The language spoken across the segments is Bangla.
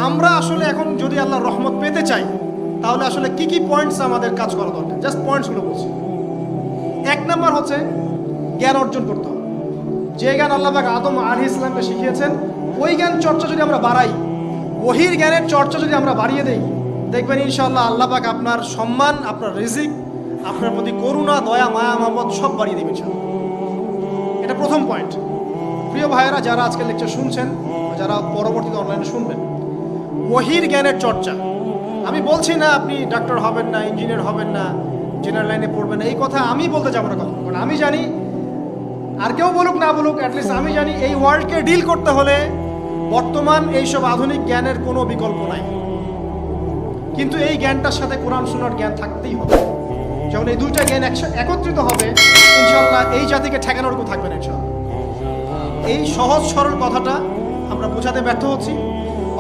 আমরা আসলে এখন যদি আল্লাহর রহমত পেতে চাই তাহলে আসলে কি কি পয়েন্টস আমাদের কাজ করা দরকার, জাস্ট পয়েন্টসগুলো বলছি। 1 নম্বর হচ্ছে জ্ঞান অর্জন করতে হবে। যে জ্ঞান আল্লাহ পাক আদম আলাইহিস সালামকে শিখিয়েছেন, ওই জ্ঞান চর্চা যদি আমরা বাড়াই, ওহির জ্ঞানের চর্চা যদি আমরা বাড়িয়ে দেই, দেখবেন ইনশাআল্লাহ আল্লাহ পাক আপনার সম্মান, আপনার রিজিক, আপনার প্রতি করুণা, দয়া, মায়া, মহব্বত সব বাড়িয়ে দেবেন ইনশাআল্লাহ। এটা প্রথম পয়েন্ট। প্রিয় ভাইয়েরা, যারা আজকে লেকচার শুনছেন, যারা পরবর্তীতে অনলাইনে শুনবেন, ওহির জ্ঞানের চর্চা। আমি বলছি না আপনি ডাক্তার হবেন না, ইঞ্জিনিয়ার হবেন না, জেনারেল লাইনে পড়বেন না, এই কথা আমি বলতে যাবো না কখনো। কারণ আমি জানি, আর কেউ বলুক না বলুক, অ্যাটলিস্ট আমি জানি এই ওয়ার্ল্ডকে ডিল করতে হলে বর্তমান এইসব আধুনিক জ্ঞানের কোনো বিকল্প নাই। কিন্তু এই জ্ঞানটার সাথে কোরআন সুন্নাহর জ্ঞান থাকতেই হবে। যখন এই দুইটা জ্ঞান একত্রিত হবে, ইনশাআল্লাহ এই জাতিকে ঠেকানোর কেউ থাকবে না ইনশাআল্লাহ। এই সহজ সরল কথাটা আমরা বোঝাতে ব্যর্থ হচ্ছি,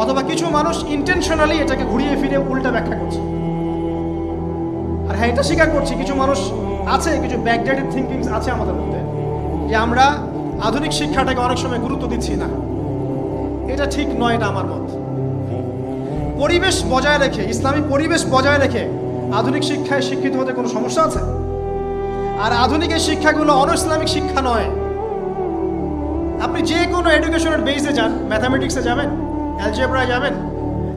অথবা কিছু মানুষ ইন্টেনশনালি এটাকে ঘুরিয়ে ফিরে উল্টা ব্যাখ্যা করছে। আর হ্যাঁ, এটা স্বীকার করছি, কিছু মানুষ আছে, কিছু ব্যাকডেটেড থিঙ্কিংস আছে আমাদের মধ্যে, যে আমরা আধুনিক শিক্ষাটাকে অনেক সময় গুরুত্ব দিচ্ছি না। এটা ঠিক নয়, এটা আমার মত। পরিবেশ বজায় রেখে, ইসলামিক পরিবেশ বজায় রেখে আধুনিক শিক্ষায় শিক্ষিত হতে কোনো সমস্যা আছে? আর আধুনিক এই শিক্ষাগুলো অন-ইসলামিক শিক্ষা নয়। আপনি যে কোনো এডুকেশনের বেসে যান, ম্যাথামেটিক্সে যাবেন, অ্যালজেব্রায় যাবেন,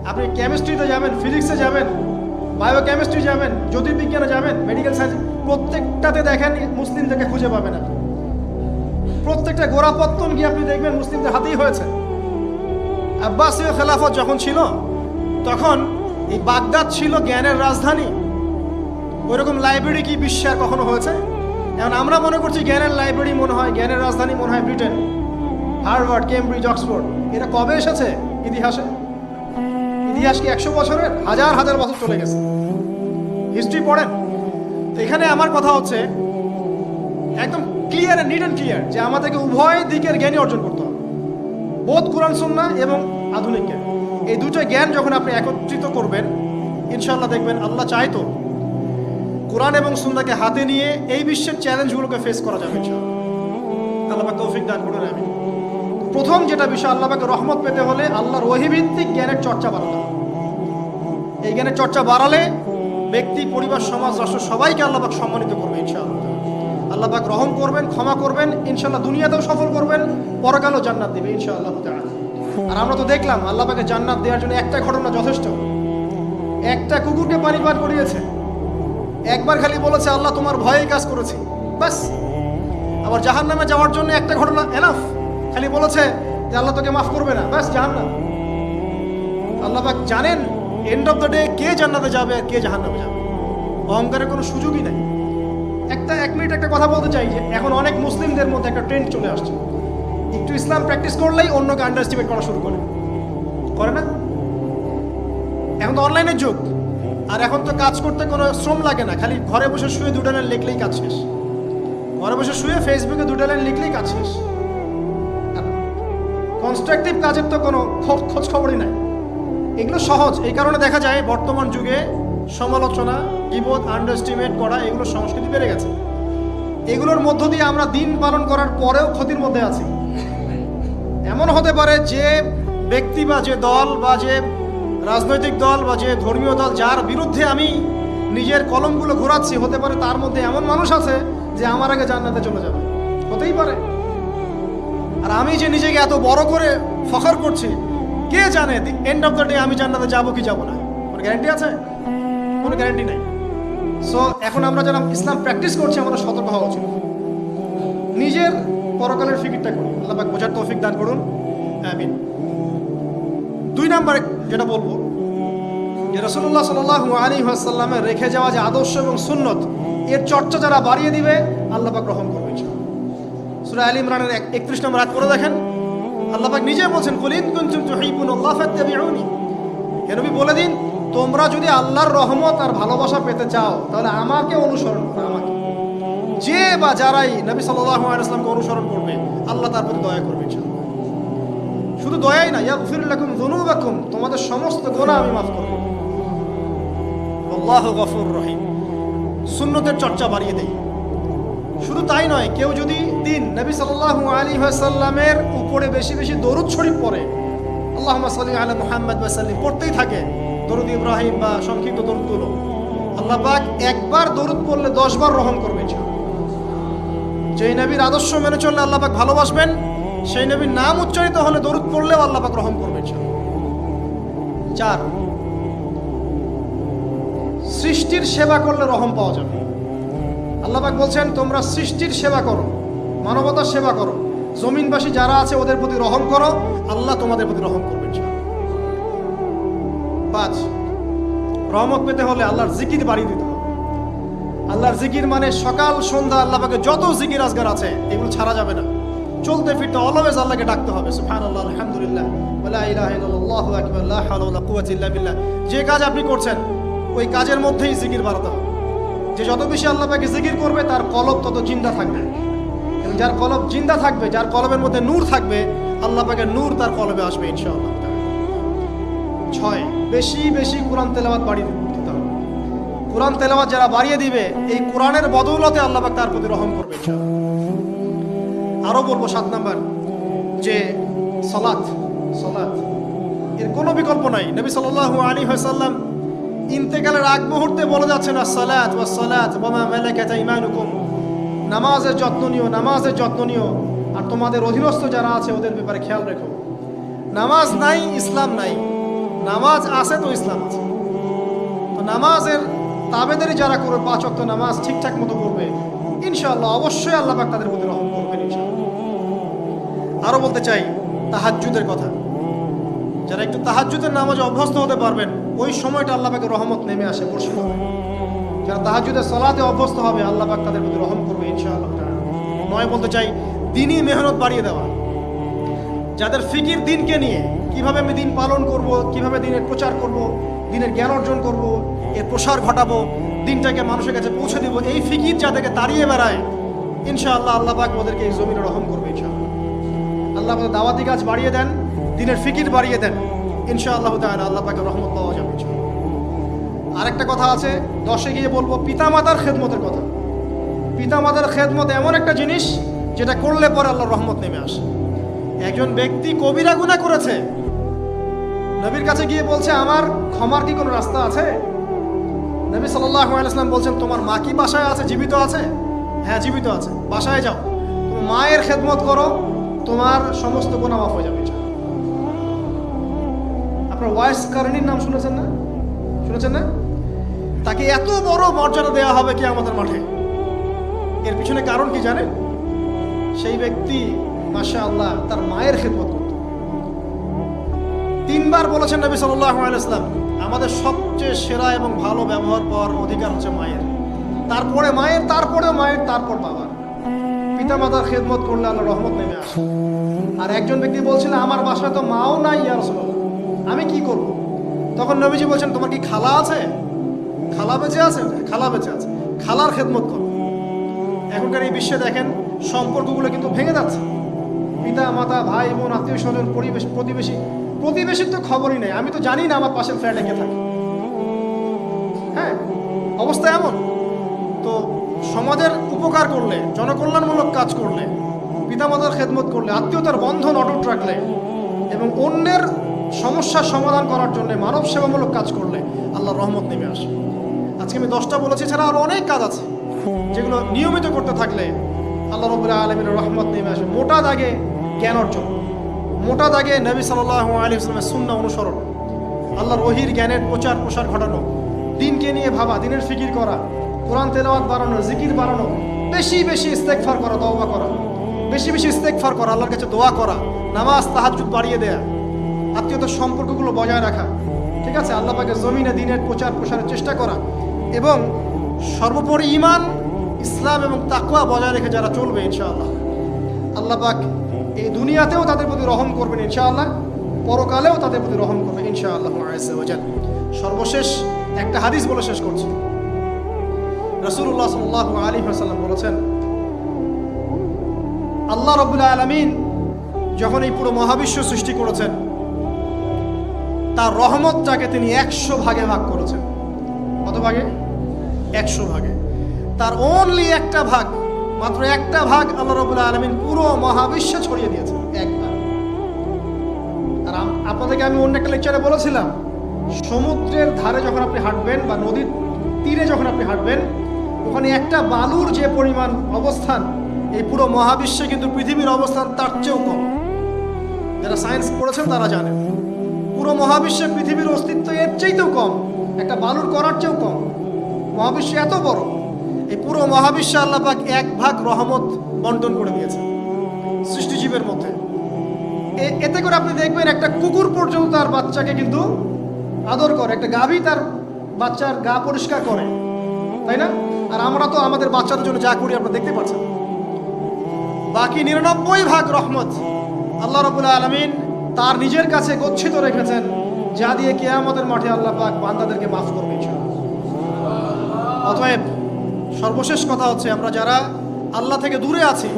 আপনি কেমিস্ট্রিতে যাবেন, ফিজিক্সে যাবেন, বায়োকেমিস্ট্রি যাবেন, জ্যোতির্বিজ্ঞানে যাবেন, মেডিকেল সায়েন্স, প্রত্যেকটাতে দেখেন মুসলিমদেরকে খুঁজে পাবেন। আপনি প্রত্যেকটা গোড়াপত্তন গিয়ে আপনি দেখবেন মুসলিমদের হাতেই হয়েছে। আব্বাসীয় খেলাফত যখন ছিল, তখন এই বাগদাদ ছিল জ্ঞানের রাজধানী। ওইরকম লাইব্রেরি কি বিশ্বে আর কখনো হয়েছে? এখন আমরা মনে করছি জ্ঞানের লাইব্রেরি মনে হয়, জ্ঞানের রাজধানী মনে হয় ব্রিটেন, হার্ভার্ড, কেমব্রিজ, অক্সফোর্ড। এটা কবে এসেছে ইতিহাসে? ইতিহাস কি 100 বছরের? হাজার হাজার বছর চলে গেছে। হিস্ট্রি পড়েন। তো এখানে আমার কথা হচ্ছে একদম ক্লিয়ার, নিট অ্যান্ড ক্লিয়ার, যে আমাদেরকে উভয় দিকের জ্ঞানই অর্জন করতে হবে, বোধ কোরআন সুন্নাহ এবং আধুনিক জ্ঞান। এই দুটো জ্ঞান যখন আপনি একত্রিত করবেন, ইনশাআল্লাহ দেখবেন আল্লাহ চাইতো কোরআন এবং সুন্নাহকে হাতে নিয়ে এই বিশ্বের চ্যালেঞ্জগুলোকে ফেস করা যাবে ইনশাআল্লাহ। আল্লাহ পাক তৌফিক দান করুন, আমিন। প্রথম যেটা বিষয়, আল্লাহ পাকের রহমত পেতে হলে আল্লাহর ওহীভিত্তিক জ্ঞানের চর্চা বাড়াতে হবে। এই জ্ঞানের চর্চা বাড়ালে ব্যক্তি, পরিবার, সমাজ, রাষ্ট্র সবাইকে আল্লাহ পাক সম্মানিত করবে ইনশাআল্লাহ। আল্লাহ পাক রহম করবেন, ক্ষমা করবেন, ইনশাআল্লাহ দুনিয়াতেও সফল করবেন, পরকালেও জান্নাত দেবে ইনশাআল্লাহ তাআলা। আর আমরা তো দেখলাম আল্লাহ পাকে জান্নাত দেওয়ার জন্য একটা ঘটনা যথেষ্ট। একটা কুকুরকে পানি পান করিয়েছে, একবার খালি বলেছে আল্লাহ তোমার ভয়ে কাজ করেছি, বাস। আবার জাহান্নামে যাওয়ার জন্য একটা ঘটনা এনাফ, খালি বলেছে যে আল্লাহ তোকে মাফ করবে না, বাস জাহান্নাম। আল্লাহ পাক জানেন এন্ড অফ দ্য ডে কে জান্নাতে যাবে আর কে জাহান্নামে যাবে। অহংকারের কোনো সুযোগই নাই। এক মিনিট একটা কথা বলতে চাই, যে এখন অনেক মুসলিমদের মধ্যে একটা ট্রেন্ড চলে আসছে, একটু ইসলাম প্র্যাকটিস করলেই অন্যকে আন্ডারস্টিমেট করা শুরু করে না? এখন তো অনলাইনের যুগ, আর এখন তো কাজ করতে কোনো শ্রম লাগে না, খালি ঘরে বসে শুয়ে 2টা লাইন লিখলেই কাজ শেষ। ঘরে বসে শুয়ে ফেসবুকে 2টা লাইন লিখলেই কাজ শেষ। কনস্ট্রাকটিভ কাজের তো কোনো খোঁজ খবরই নাই। এগুলো সহজ, এই কারণে দেখা যায় বর্তমান যুগে সমালোচনা, গীবত, আন্ডারস্টিমেট করা, এগুলো সংস্কৃতি বেড়ে গেছে। এগুলোর মধ্য দিয়ে আমরা দিন পালন করার পরেও ক্ষতির মধ্যে আছি। এমন হতে পারে যে ব্যক্তি বা যে দল বা যে রাজনৈতিক দল বা যে ধর্মীয় দল যার বিরুদ্ধে আমি নিজের কলমগুলো ঘোরাচ্ছি, হতে পারে তার মধ্যে এমন মানুষ আছে যে আমার আগে জান্নাতে চলে যাবে, হতেই পারে। আর আমি যে নিজেকে এত বড় করে ফখর করছি, কে জানে এন্ড অফ দ্য ডে আমি জান্নাতে যাবো কি যাবো না? কোনো গ্যারান্টি আছে? কোনো গ্যারান্টি নাই। সো এখন আমরা যারা ইসলাম প্র্যাকটিস করছি, আমাদের সতর্ক হওয়া উচিত। নিজের পরকালের ফিকিরটা করুন, আল্লাহ পাক বোঝার তৌফিক দান করুন, আমিন। 2 নম্বরে যেটা বলবো, যে রাসূলুল্লাহ সাল্লাল্লাহু আলাইহি ওয়াসাল্লামের রেখে যাওয়া যে আদর্শ এবং সুন্নত, এর চর্চা যারা বাড়িয়ে দিবে আল্লাহ পাক রহম করবে ইনশাআল্লাহ। সূরা আলে ইমরানের 31 নম্বর আয়াত পড়ে দেখেন, আল্লাহ পাক নিজে বলছেন, কুল ইন কুনতুম তুহিব্বুনাল্লাহ ফাত্তাবিউনি। হে নবী বলে দিন, তোমরা যদি আল্লাহর রহমত আর ভালোবাসা পেতে চাও তাহলে আমাকে অনুসরণ করো। আমাকে যে বা যারাই নবী সাল্লাল্লাহু আলাইহি ওয়াসাল্লামকে অনুসরণ করবে, আল্লাহ তার প্রতি দয়া করবে ইনশাআল্লাহ। শুধু দয়াই না, ইয়াগফির লাকুম যুনুবাকুম, তোমাদের সমস্ত গুনাহ আমি মাফ করব। আল্লাহু গফুর রহিম। সুন্নতের চর্চা বাড়িয়ে দেই। শুধু তাই নয়, কেউ যদি নবী সাল্লাল্লাহু আলাইহি ওয়াসাল্লামের উপরে বেশি বেশি দরুদ শরীফ পড়ে, আল্লাহুম্মা সাল্লি আলা মুহাম্মাদ ওয়া সাল্লিম পড়তেই থাকে দরুদ ইব্রাহিম বা সংক্ষিপ্ত দরুদগুলো। আল্লাহ পাক একবার দরুদ পড়লে 10 বার রহম করবে ইনশাআল্লাহ। যেই নবীর আদর্শ মেনে চললে আল্লাহ পাক ভালোবাসবেন, সেই নবীর নাম উচ্চারিত হলে দরুদ পড়লেও আল্লাহ পাক রহম করবে ইনশাআল্লাহ। 4, সৃষ্টির সেবা করলে রহম পাওয়া যাবে। আল্লাহ পাক বলছেন তোমরা সৃষ্টির সেবা করো, মানবতার সেবা করো, জমিনবাসী যারা আছে ওদের প্রতি রহম করো, আল্লাহ তোমাদের প্রতি রহম করবে ইনশাআল্লাহ। 5, রহমত পেতে হলে আল্লাহর জিকির বাড়িয়ে দিতে হবে। আল্লাহর জিকির মানে সকাল সন্ধ্যা আল্লাহ পাকে যত জিকির আজগার আছে এগুলো ছাড়া যাবে না। চলতে ফিরতে অলওয়েজ আল্লাহকে ডাকতে হবে, সুবহানাল্লাহ, আলহামদুলিল্লাহ, ওয়ালা ইলাহা ইল্লাল্লাহ, আল্লাহু আকবার, লা হাওলা ওয়ালা কুওয়াতা ইল্লা বিল্লাহ। যে কাজ আপনি করছেন ওই কাজের মধ্যেই জিকির বাড়াতে হবে। যে যত বেশি আল্লাহ পাকে জিকির করবে তার কলব তত জিন্দা থাকবে, এবং যার কলব জিন্দা থাকবে, যার কলবের মধ্যে নূর থাকবে, আল্লাহ পাকের নূর তার কলবে আসবে ইনশাআল্লাহ। 6, বেশি বেশি কোরআন তেলাওয়াত বাড়িয়ে দিতে হবে। কোরআন তেলাওয়াত যারা বাড়িয়ে দিবে এই কোরআনের বদৌলতে আল্লাহ পাক তার প্রতি রহম করবে ইনশাআল্লাহ। আরো বলবো 7 নাম্বার যে সালাত এর কোনো বিকল্প নাই। নবী সাল্লাল্লাহু আলাইহি ওয়াসাল্লাম ইন্তেকালের আগ মুহূর্তে বলে যাচ্ছেন আসসালাত ওয়াসসালাত ওয়া মা মালাকাত ঈমানুকুম, নামাজের যত্ন নিও আর তোমাদের অধীনস্থ যারা আছে ওদের ব্যাপারে খেয়াল রেখো। নামাজ নাই ইসলাম নাই, নামাজ আছে তো ইসলাম আছে। তো নামাজের তাবেদারি যারা করবে, 5 ওয়াক্ত নামাজ ঠিকঠাক মতো করবে, ইনশাআল্লাহ অবশ্যই আল্লাহ পাক তাদের প্রতি রহম করবেন ইনশাআল্লাহ। আরো বলতে চাই তাহাজ্জুদের কথা। যারা একটু তাহাজ্জুদের নামাজে অভ্যস্ত হতে পারবেন ওই সময়টা আল্লাহ পাকের রহমত নেমে আসে, বর্ষিত হবে। যারা তাহাজ্জুদের সালাতে অভ্যস্ত হবে আল্লাহ পাক তাদের প্রতি রহম করবে ইনশাআল্লাহ। 9 বলতে চাই দিনই মেহনত বাড়িয়ে দেওয়া। যাদের ফিকির দিনকে নিয়ে, কিভাবে আমি দিন পালন করব, কিভাবে দিনের প্রচার করব, দিনের জ্ঞান অর্জন করব, এর প্রসার ঘটাবো, দিনটাকে মানুষের কাছে পৌঁছে দেব, এই ফিকির যাদেরকে তাড়িয়ে বেড়ায় ইনশাআল্লাহ আল্লাহ পাক ওদেরকে এই জমিনে রহম করবে ইনশাআল্লাহ। আল্লাহ পাক দাওয়াতি কাজ বাড়িয়ে দেন, দিনের ফিকির বাড়িয়ে দেন, ইনশাআল্লাহ তাআলা আল্লাহ পাকের রহমত পাওয়া যাবে ইনশাআল্লাহ। আরেকটা কথা আছে 10-এ গিয়ে বলবো পিতামাতার খেদমতের কথা। পিতামাতার খেদমত এমন একটা জিনিস যেটা করলে পরে আল্লাহর রহমত নেমে আসে। একজন ব্যক্তি কবিরা গুনাহ করেছে, নবীর কাছে গিয়ে বলছে আমার ক্ষমার কি কোনো রাস্তা আছে? নবী সাল্লাল্লাহু আলাইহি ওয়াসাল্লাম বলছেন তোমার মা কি বাসায় আছে, জীবিত আছে? হ্যাঁ জীবিত আছে, বাসায় যাও, তুমি মায়ের খেদমত করো, তোমার সমস্ত গুনাহ মাফ হয়ে যাবে। আপনার ওয়াইস কারণীর নাম শুনেছেন না? তাকে এত বড় মর্যাদা দেওয়া হবে কিয়ামতের মাঠে। এর পিছনে কারণ কি জানেন? সেই ব্যক্তি মাশাআল্লাহ তার মায়ের খেদমত করত। 3 বার বলেছেন নবী সাল্লাল্লাহু আলাইহি ওয়াসাল্লাম আমাদের সবচেয়ে সেরা এবং ভালো ব্যবহার পাওয়ার অধিকার হচ্ছে মায়ের, তারপরে মায়ের, তারপরেও মায়ের, তারপর বাবার। পিতামাতার খেদমত করলে আল্লাহর রহমত নেমে আসে। আর একজন ব্যক্তি বলছিল আমার বাসায় তো মাও নাই ইয়া রাসূলুল্লাহ, আমি কি করব? তখন নবীজি বলছেন তোমার কি খালা আছে? খালা বেঁচে আছে? খালা বেঁচে আছে, খালার খেদমত করো। এখনকার এই বিশ্বে দেখেন সম্পর্কগুলো কিন্তু ভেঙে যাচ্ছে। পিতা মাতা, ভাই বোন, আত্মীয় স্বজন, প্রতিবেশীর তো খবরই নেই। আমি তো জানি না আমার পাশের ফ্ল্যাটে কে থাকে। হ্যাঁ, অবস্থা এমন। তো সমাজের উপকার করলে, জনকল্যাণমূলক কাজ করলে, পিতামাতার খেদমত করলে, আত্মীয়তার বন্ধন অটুট রাখলে এবং অন্যের সমস্যার সমাধান করার জন্য মানব সেবামূলক কাজ করলে আল্লাহর রহমত নেমে আসে। আজকে আমি 10টা বলেছি, ছাড়া আরো অনেক কাজ আছে যেগুলো নিয়মিত করতে থাকলে আল্লাহ রাব্বুল আলামিনের রহমত নেমে আসে। মোটা দাগে জ্ঞান অর্জন, মোটা দাগে নবী সাল্লাল্লাহু আলাইহি ওয়াসাল্লামের সুন্নাহ অনুসরণ, আল্লাহর ওহীর জ্ঞানের প্রচার প্রসার ঘটানো, দিনকে নিয়ে ভাবা, দিনের ফিকির করা, কোরআন তেলাওয়াত বাড়ানো, জিকির বাড়ানো, বেশি বেশি ইস্তেগফার করা, তওবা করা, বেশি বেশি ইস্তেগফার করা, আল্লাহর কাছে দোয়া করা, নামাজ তাহাজ্জুদ বাড়িয়ে দেয়া, আত্মীয়তার সম্পর্কগুলো বজায় রাখা, ঠিক আছে, আল্লাহ পাকের জমিনে দিনের প্রচার প্রসারের চেষ্টা করা, এবং সর্বোপরি ঈমান, ইসলাম এবং তাকওয়া বজায় রেখে যারা চলবে ইনশাআল্লাহ আল্লাহ পাক এই দুনিয়াতেও তাদের প্রতি রহম করবেন ইনশাআল্লাহ, পরকালেও তাদের প্রতি রহম করবেন ইনশাআল্লাহ আযজা ওয়া জাল। সর্বশেষ একটা হাদিস বলে শেষ করছি। রাসূলুল্লাহ সাল্লাল্লাহু আলাইহি ওয়াসাল্লাম বলেছেন আল্লাহ রাব্বুল আলামিন যখন এই পুরো মহাবিশ্ব সৃষ্টি করেছেন তার রহমতটাকে তিনি 100 ভাগে ভাগ করেছেন। কত ভাগে? 100 ভাগে। তার অনলি একটা ভাগ, মাত্র একটা ভাগ আল্লাহ রাব্বুল আলামিন পুরো মহাবিশ্বে ছড়িয়ে দিয়েছেন, একবার। আর আর আপনাদেরকে আমি অন্য একটা লেকচারে বলেছিলাম, সমুদ্রের ধারে যখন আপনি হাঁটবেন বা নদীর তীরে যখন আপনি হাঁটবেন, ওখানে একটা বালুর যে পরিমাণ অবস্থান, এই পুরো মহাবিশ্বে কিন্তু পৃথিবীর অবস্থান তার চেয়েও কম। যারা সায়েন্স পড়েছেন তারা জানেন, পুরো মহাবিশ্বে পৃথিবীর অস্তিত্ব এর চাইতেও কম, একটা বালুর করার চেয়েও কম। মহাবিশ্ব এত বড়, এই পুরো মহাবিশ্বে আল্লাহ পাক 1 ভাগ রহমত বন্টন করে দিয়েছে সৃষ্টিজীবের মধ্যে। এতে করে আপনি দেখবেন একটা কুকুর পর্যন্ত তার বাচ্চাকে কিন্তু আদর করে, একটা গাভী তার বাচ্চার গা পরিষ্কার করে, তাই না? আর আমরা তো আমাদের বাচ্চাদের জন্য যা করি আপনারা দেখতে পাচ্ছেন। বাকি 99 ভাগ রহমত আল্লাহ রাব্বুল আলামিন তার নিজের কাছে গচ্ছিত রেখেছেন, যা দিয়ে কিয়ামতের মাঠে আল্লাহ পাক বান্দাদেরকে মাফ করবে ইনশাআল্লাহ। অতএব সর্বশেষ কথা হচ্ছে, আমরা যারা আল্লাহ থেকে দূরে আছি,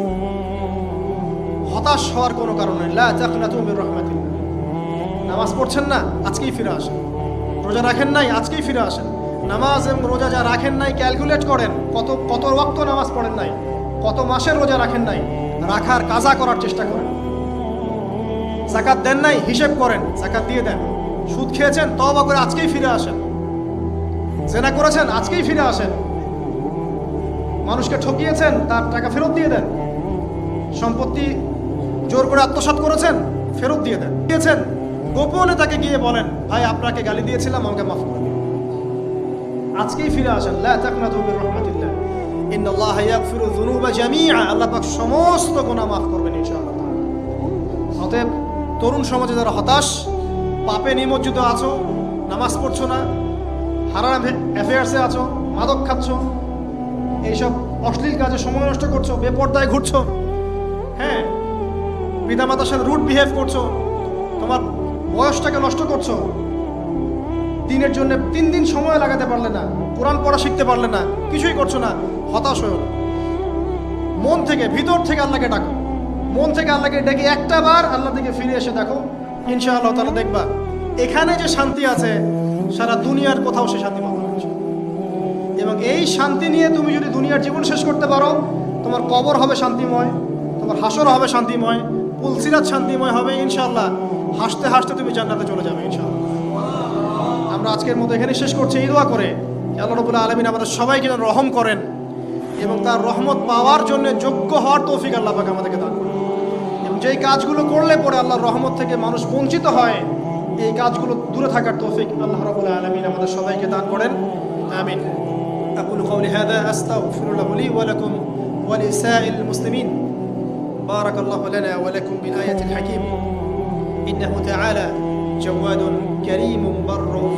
হতাশ হওয়ার কোনো কারণ নেই। লা তাকনাতু মির রাহমাতিল্লাহ। নামাজ পড়ছেন না, আজকেই ফিরে আসেন। রোজা রাখেন নাই, আজকেই ফিরে আসেন। নামাজ এবং রোজা যা রাখেন নাই ক্যালকুলেট করেন, কত ওয়াক্ত নামাজ পড়েন নাই, কত মাসের রোজা রাখেন নাই, রাখার কাজা করার চেষ্টা করেন। যাকাত দেন নাই, হিসেব করেন, যাকাত দিয়ে দেন। সুদ খেয়েছেন, তওবা করে আজকেই ফিরে আসেন। জেনা করেছেন, আজকেই ফিরে আসেন। মানুষকে ঠকিয়েছেন, তার টাকা ফেরত দিয়ে দেন। সম্পত্তি জোর করে আত্মসাৎ করেছেন, ফেরত দিয়ে দেন। দিয়েছেন, গোপনে তাকে গিয়ে বলেন, ভাই আপনাকে গালি দিয়েছিলাম, আমাকে মাফ করে দিন। আজকেই ফিরে আসেন। লা তাকনাতু মির রাহমাতিল্লাহ, ইন্নাল্লাহা ইয়াগফিরু যুনুবা জামিআ। আল্লাহ পাক সমস্ত গুনাহ মাফ করবেন ইনশাআল্লাহ। অতএব তরুণ সমাজে যারা হতাশ, পাপে নিমজ্জিত আছো, নামাজ পড়ছো না, হারাম অ্যাফেয়ার্সে আছো, মাদক খাচ্ছ, এইসব অশ্লীল কাজে সময় নষ্ট করছো, বেপরদায় ঘুরছো, হ্যাঁ, পিতামাতার সাথে রুড বিহেভ করছো, তোমার বয়সটাকে নষ্ট করছো, দিনের জন্য 3 দিন সময় লাগাতে পারলে না, কোরআন পড়া শিখতে পারলে না, কিছুই করছো না, হতাশ হয়েও না। মন থেকে, ভিতর থেকে আল্লাহকে ডাকো, মন থেকে আল্লাহকে ডেকে একটা বার আল্লাহ থেকে ফিরে এসে দেখো, ইনশাআল্লাহ তাআলা দেখবা এখানে যে শান্তি আছে সারা দুনিয়ার কোথাও সে শান্তি পাবে না। এবং এই শান্তি নিয়ে তুমি যদি দুনিয়ার জীবন শেষ করতে পারো, তোমার কবর হবে শান্তিময়, তোমার হাসর হবে শান্তিময়, পুলসিরাত শান্তিময় হবে ইনশাআল্লাহ। হাসতে হাসতে তুমি জান্নাতে চলে যাবে ইনশাআল্লাহ। আমরা আজকের মতো এখানে শেষ করছি এই দোয়া করে, আল্লাহ রাব্বুল আলামিন আমাদের সবাইকে যেন রহম করেন এবং তার রহমত পাওয়ার জন্য যোগ্য হওয়ার তৌফিক আল্লাহ পাক আমাদেরকে দান করেন। এবং যেই কাজগুলো করলে পরে আল্লাহর রহমত থেকে মানুষ বঞ্চিত হয়, এই কাজগুলো দূরে থাকার তৌফিক আল্লাহ রাব্বুল আলামিন আমাদের সবাইকে দান করেন। আমিন। أقول قولي هذا أستغفر الله لي ولكم ولسائر المسلمين. بارك الله لنا ولكم بالآية الحكيم. إنه تعالى جواد كريم بر رؤوف